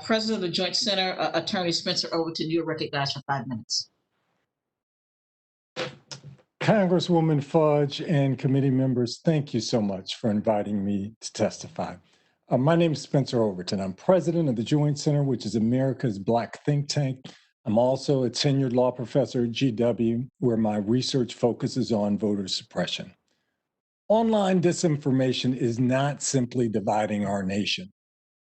President of the Joint Center, Attorney Spencer Overton, you are recognized for 5 minutes. Congresswoman Fudge and committee members, thank you so much for inviting me to testify. My name is Spencer Overton. I'm president of the Joint Center, which is America's Black think tank. I'm also a tenured law professor at GW, where my research focuses on voter suppression. Online disinformation is not simply dividing our nation.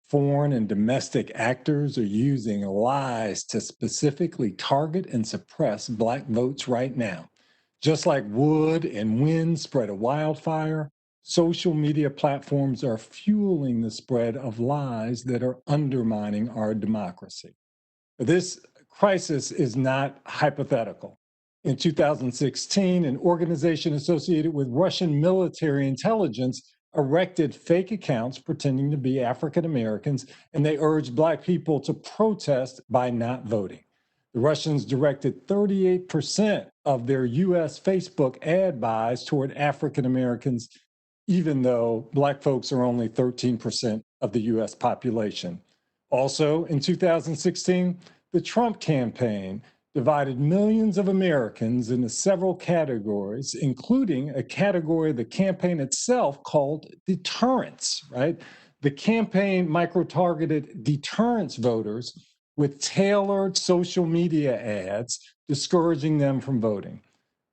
Foreign and domestic actors are using lies to specifically target and suppress Black votes right now. Just like wood and wind spread a wildfire, social media platforms are fueling the spread of lies that are undermining our democracy. This crisis is not hypothetical. In 2016, an organization associated with Russian military intelligence erected fake accounts pretending to be African Americans, and they urged Black people to protest by not voting. The Russians directed 38% of their U.S. Facebook ad buys toward African Americans, even though Black folks are only 13% of the U.S. population. Also, in 2016, the Trump campaign divided millions of Americans into several categories, including a category the campaign itself called deterrence, right? The campaign micro-targeted deterrence voters with tailored social media ads discouraging them from voting.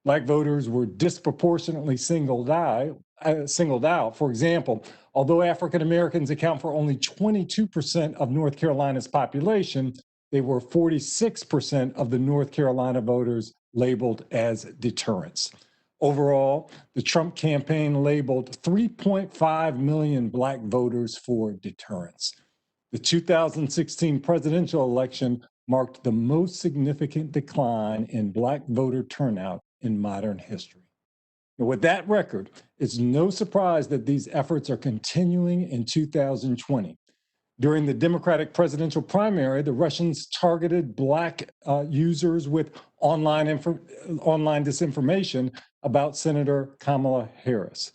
Black voters were disproportionately singled out. For example, although African Americans account for only 22% of North Carolina's population, they were 46% of the North Carolina voters labeled as deterrents. Overall, the Trump campaign labeled 3.5 million Black voters for deterrence. The 2016 presidential election marked the most significant decline in Black voter turnout in modern history. Now, with that record, it's no surprise that these efforts are continuing in 2020. During the Democratic presidential primary, the Russians targeted Black users with online disinformation about Senator Kamala Harris.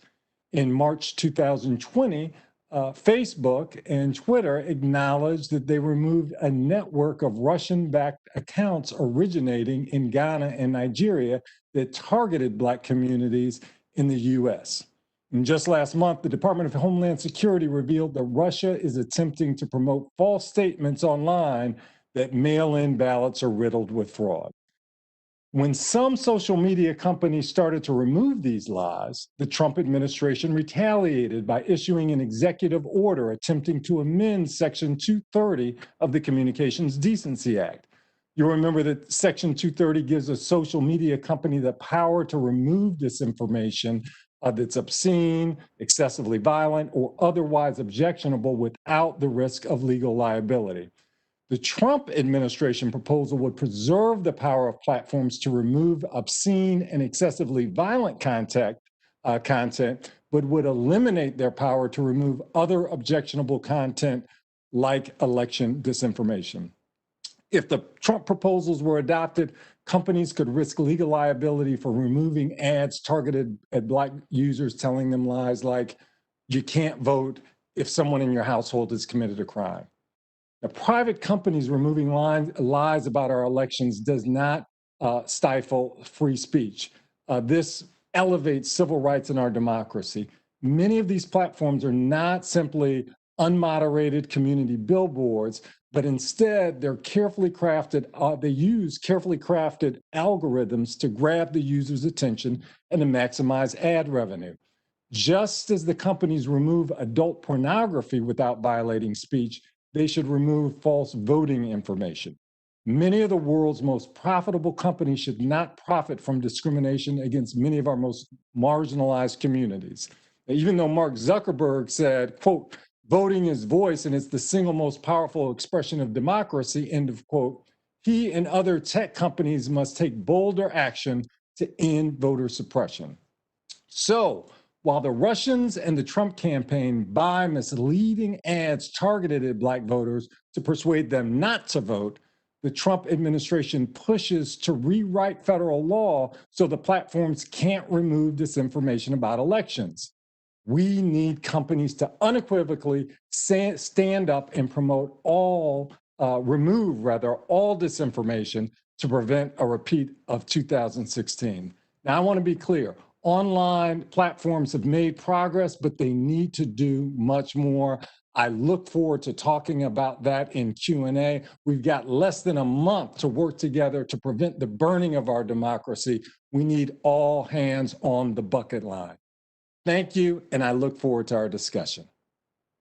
In March 2020, Facebook and Twitter acknowledged that they removed a network of Russian-backed accounts originating in Ghana and Nigeria that targeted Black communities in the U.S. And just last month, the Department of Homeland Security revealed that Russia is attempting to promote false statements online that mail-in ballots are riddled with fraud. When some social media companies started to remove these lies, the Trump administration retaliated by issuing an executive order attempting to amend Section 230 of the Communications Decency Act. You'll remember that Section 230 gives a social media company the power to remove disinformation that's obscene, excessively violent, or otherwise objectionable without the risk of legal liability. The Trump administration proposal would preserve the power of platforms to remove obscene and excessively violent content, but would eliminate their power to remove other objectionable content like election disinformation. If the Trump proposals were adopted, companies could risk legal liability for removing ads targeted at Black users telling them lies like, you can't vote if someone in your household has committed a crime. Now, private companies removing lies about our elections does not stifle free speech. This elevates civil rights in our democracy. Many of these platforms are not simply unmoderated community billboards, but instead they're carefully crafted, they use carefully crafted algorithms to grab the user's attention and to maximize ad revenue. Just as the companies remove adult pornography without violating speech, they should remove false voting information. Many of the world's most profitable companies should not profit from discrimination against many of our most marginalized communities. Even though Mark Zuckerberg said, quote, voting is voice and it's the single most powerful expression of democracy, end of quote, he and other tech companies must take bolder action to end voter suppression. So, while the Russians and the Trump campaign buy misleading ads targeted at Black voters to persuade them not to vote, the Trump administration pushes to rewrite federal law so the platforms can't remove disinformation about elections. We need companies to unequivocally stand up and promote remove all disinformation to prevent a repeat of 2016. Now, I want to be clear. Online platforms have made progress, but they need to do much more. I look forward to talking about that in Q&A. We've got less than a month to work together to prevent the burning of our democracy. We need all hands on the bucket line. Thank you, and I look forward to our discussion.